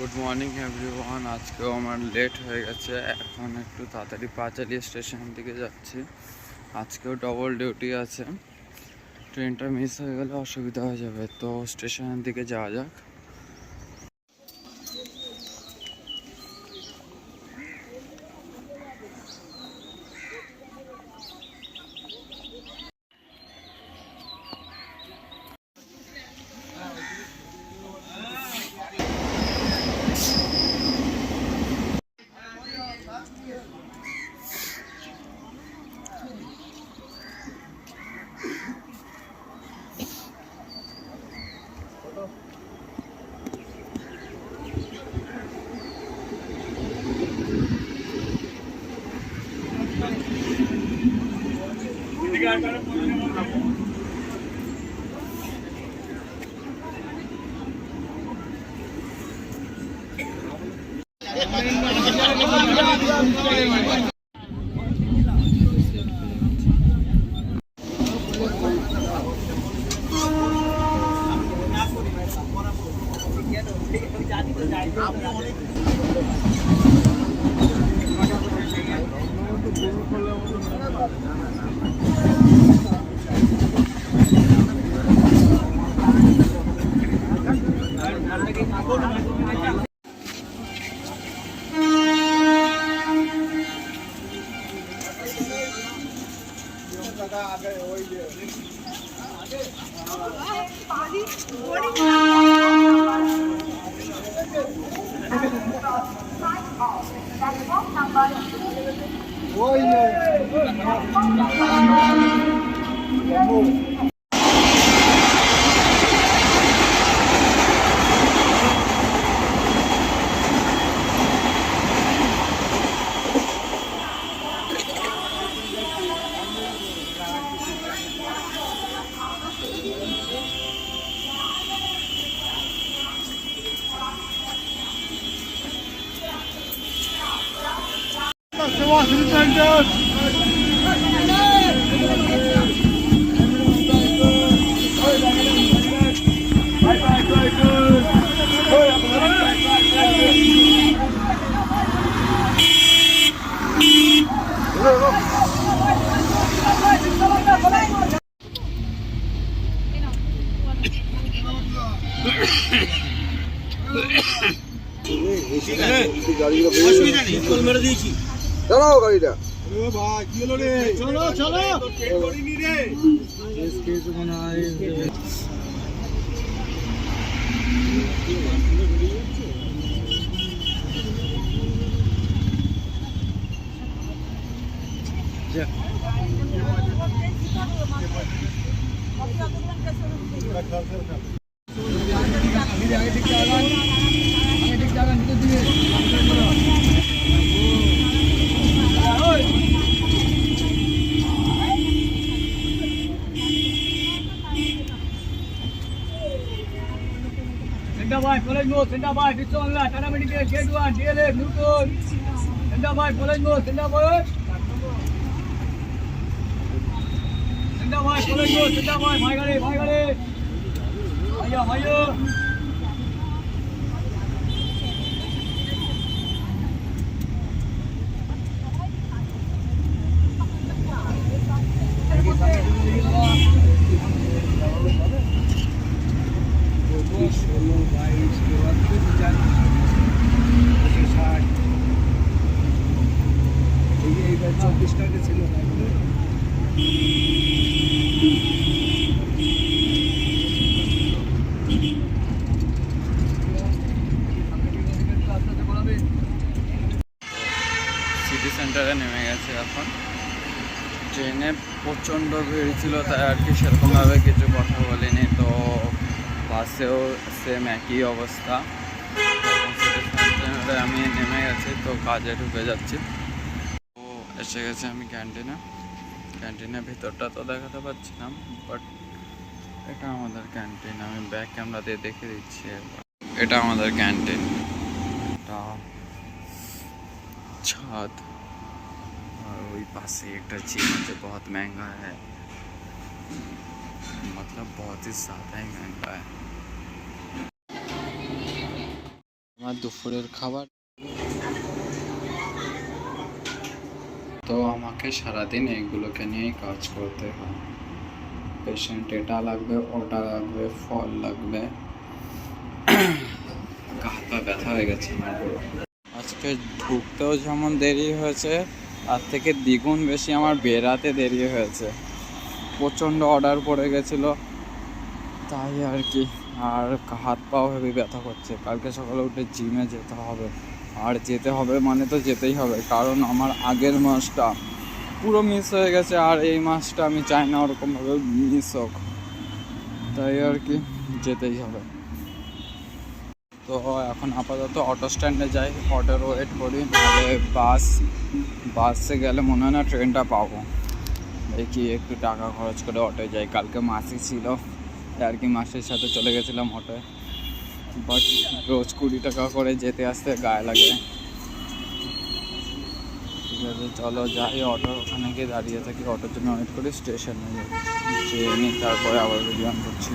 Good morning everyone. আজকেও আমার late হয়ে গেছে, এখন একটু তাড়াতাড়ি পাঁচালি স্টেশন দিকে যাচ্ছি। আজকেও ডবল ডিউটি আছে, ট্রেনটা মিস হয়ে গেলে অসুবিধা হয়ে যাবে, তো স্টেশনের দিকে যাওয়া যাক। দাঁড়াও গাড়িটা। চলো চলো Sendabai, college mode, Sendabai, it's on that, Anamedical, Gate 1, DLF, Newton, Sendabai, college mode, Sendabai, college mode, Sendabai, my gare, Maya. City সেন্টারে নেমে গেছে এখন। ট্রেনে প্রচণ্ড ভিড় ছিল, তাই আর কি সেরকমভাবে কিছু কথা বলিনি। তো বাসেও সেম একই অবস্থা। সিটি সেন্টারে আমি নেমে গেছি, তো কাজে ঢুকে যাচ্ছি। তো এসে গেছে আমি ক্যান্টিনের ভিতরটা তো দেখাতে পারছিলাম, বাট এটা আমাদের ক্যান্টিন। আমি ব্যাক ক্যামেরা দিয়ে দেখে দিচ্ছি। এটা আমাদের ক্যান্টিন, এটা छत और वही पास से एक जिम जो बहुत महंगा है, मतलब बहुत ही ज़्यादा ही महंगा है। আমার দুপুরের খাবার। তো আমাকে সারাদিন এইগুলোকে নিয়েই কাজ করতে হয়। পেশেন্ট এটা লাগবে, ওটা লাগবে, ফল লাগবে। হাত পা ব্যথা হয়ে গেছে আমার পুরো। আজকে ঢুকতেও যেমন দেরি হয়েছে, তার থেকে দ্বিগুণ বেশি আমার বেরাতে দেরি হয়েছে। প্রচণ্ড অর্ডার পড়ে গেছিলো, তাই আর কি। আর হাত পাও হেভি ব্যথা করছে। কালকে সকালে উঠে জিমে যেতে হবে, আর যেতে হবে মানে তো যেতেই হবে, কারণ আমার আগের মাসটা পুরো মিস হয়ে গেছে, আর এই মাসটা আমি চাই না ওরকমভাবে মিস হোক, তাই আর কি যেতেই হবে। তো এখন আপাতত অটো স্ট্যান্ডে যাই, অটোর ওয়েট করি, নাহলে বাসে গেলে মনে হয় না ট্রেনটা পাবো। দেখি একটু টাকা খরচ করে অটোয় যাই। কালকে মাসি ছিল, আর কি মাসির সাথে চলে গেছিলাম অটোয়, বাট রোজ 20 টাকা করে যেতে আসতে গায়ে লাগে। ঠিক আছে, চলো যাই, অটো ওখানে গিয়ে দাঁড়িয়ে থাকি, অটোর জন্য ওয়েট করি, স্টেশনে যেয়ে নিই, তারপরে আবার ভিডিও অন করছি।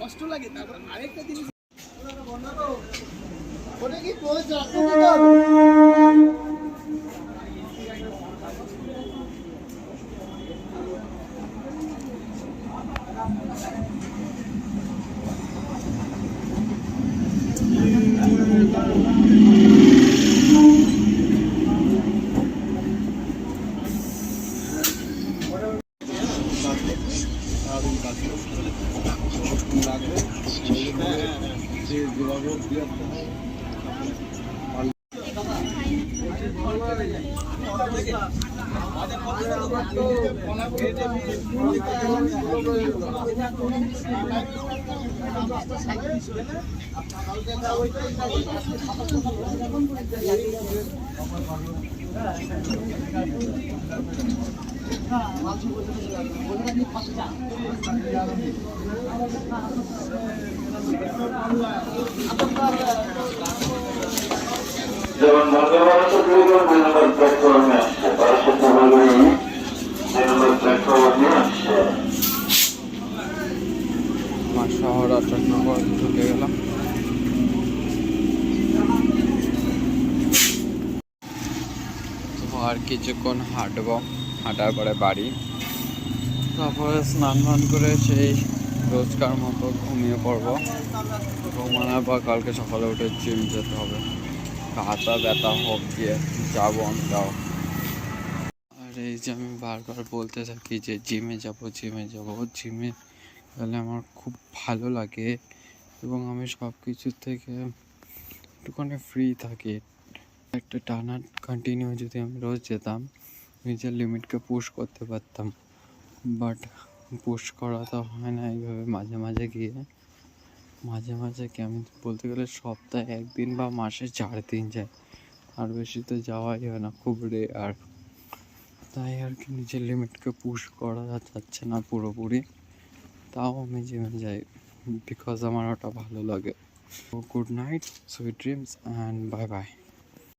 কষ্ট লাগে। তারপর আরেকটা জিনিস যেমন বর্তমানে চট্টগ্রাম 2 নম্বর প্ল্যাটফর্মে আসছে, পার্শ্ববর্তী হলগুলি 2 নম্বর প্ল্যাটফর্মে আসছে। আমার শহর অশোকনগর ঢুকে গেলাম। তো আর কিছুক্ষণ হাঁটবো, হাঁটার পরে বাড়ি, তারপরে স্নান টান করে সেই রোজকার মতো ঘুমিয়ে পড়বো। ঘুমানোর পর কালকে সকালে উঠে জিম যেতে হবে। হাতা ব্যথা হোক গিয়ে যাবো আমরাও। আর এই যে আমি বারবার বলতে থাকি যে জিমে যাবো, জিমে যাবো, জিমে গেলে আমার খুব ভালো লাগে এবং আমি সব কিছুর থেকে একটুখানি ফ্রি থাকি। একটা টানা কন্টিনিউ যদি আমি রোজ যেতাম, নিজের লিমিটকে পুশ করতে পারতাম, বাট পুশ করা তো হয় না এইভাবে মাঝে মাঝে গিয়ে। মাঝে মাঝে কি আমি বলতে গেলে সপ্তাহে 1 দিন বা মাসে 4 দিন যাই, আর বেশি তো যাওয়াই হয় না, খুব রেয়ার। তাই আর কি নিজের লিমিটকে পুশ করা যাচ্ছে না পুরোপুরি, তাও আমি জিমে যাই বিকজ আমার ওটা ভালো লাগে। Good night, sweet dreams and bye bye.